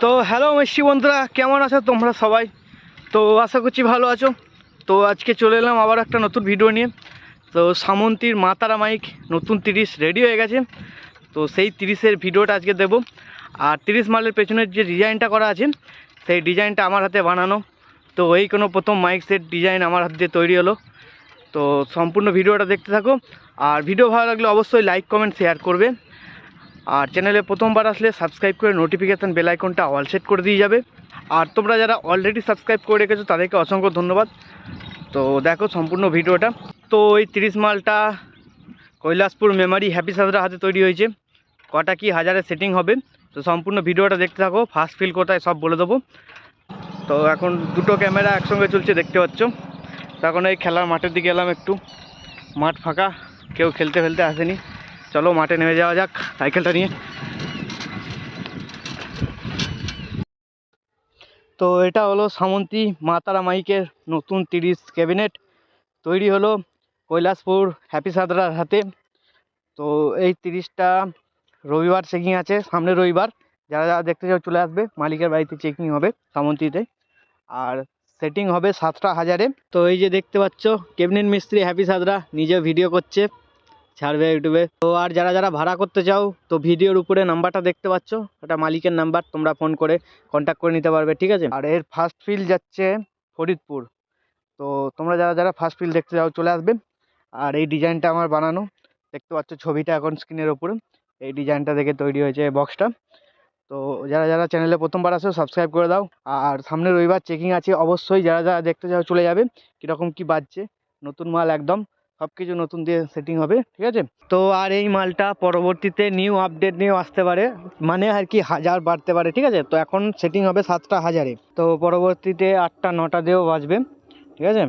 তো হ্যালো মিষ্টি বন্ধুরা, কেমন আছো তোমরা সবাই? তো আশা করছি ভালো আছো। তো আজকে চলে এলাম আবার একটা নতুন ভিডিও নিয়ে। তো সামন্তীর মা তারা মাইক নতুন 30 রেডি হয়ে গেছে। তো সেই 30-এর ভিডিওটা আজকে দেব। আর 30 মালের পেছনের যে ডিজাইনটা করা আছে সেই ডিজাইনটা আমার হাতে বানানো। তো এই কোনো প্রথম মাইক সেট ডিজাইন আমার হাত দিয়ে তৈরি হলো। তো সম্পূর্ণ ভিডিওটা দেখতে থাকো। আর ভিডিও ভালো লাগলে অবশ্যই লাইক কমেন্ট শেয়ার করবে। আর চ্যানেলে প্রথমবার আসলে সাবস্ক্রাইব করে নোটিফিকেশান বেল আইকনটা অল সেট করে দিয়ে যাবে। আর তোমরা যারা অলরেডি সাবস্ক্রাইব করে রেখেছো তাদেরকে অসংখ্য ধন্যবাদ। তো দেখো সম্পূর্ণ ভিডিওটা। তো এই 30 মালটা কৈলাসপুর মেমারি হ্যাপি সাদরা হাতে তৈরি হয়েছে। কটা কি হাজারে সেটিং হবে, তো সম্পূর্ণ ভিডিওটা দেখতে থাকো। ফার্স্ট ফিল কোথায় সব বলে দেবো। তো এখন দুটো ক্যামেরা একসঙ্গে চলছে দেখতে পাচ্ছ। তো এখন এই খেলার মাঠের দিকে এলাম, একটু মাঠ ফাঁকা, কেউ খেলতে ফেলতে আসেনি। চলো মাঠে নেমে যাওয়া যাক সাইকেলটা নিয়ে। তো এটা হলো সামন্তী মা তারা মাইকের নতুন 30 ক্যাবিনেট তৈরি হলো কৈলাসপুর হ্যাপি সাদরার হাতে। তো এই 30টা রবিবার চেকিং আছে, সামনে রবিবার। যারা যারা দেখতে চাও চলে আসবে, মালিকের বাড়িতে চেকিং হবে সামন্তীতে। আর সেটিং হবে 7টা হাজারে। তো এই যে দেখতে পাচ্ছ ক্যাবিনেট মিস্ত্রি হ্যাপি সাদরা নিজে ভিডিও করছে, ছাড়বে ইউটিউবে। তো আর যারা যারা ভাড়া করতে চাও তো ভিডিওর উপরে নাম্বারটা দেখতে পাচ্ছ, এটা মালিকের নাম্বার, তোমরা ফোন করে কন্ট্যাক্ট করে নিতে পারবে, ঠিক আছে। আর এর ফার্স্ট ফিল যাচ্ছে ফরিদপুর। তো তোমরা যারা যারা ফার্স্ট ফিল দেখতে চাও চলে আসবে। আর এই ডিজাইনটা আমার বানানো, দেখতে পাচ্ছ ছবিটা এখন স্ক্রিনের ওপরে। এই ডিজাইনটা দেখে তৈরি হয়েছে বক্সটা। তো যারা যারা চ্যানেলে প্রথমবার আসো সাবস্ক্রাইব করে দাও। আর সামনে রবিবার চেকিং আছে, অবশ্যই যারা যারা দেখতে চাও চলে যাবে। কীরকম কী বাজছে, নতুন মাল একদম, সব কিছু নতুন দিয়ে সেটিং হবে, ঠিক আছে। তো আর এই মালটা পরবর্তীতে নিউ আপডেট নিয়েও আসতে পারে, মানে আর কি হাজার বাড়তে পারে, ঠিক আছে। তো এখন সেটিং হবে 7টা হাজারে, তো পরবর্তীতে 8টা 9টা দিয়েও বাজবে, ঠিক আছে।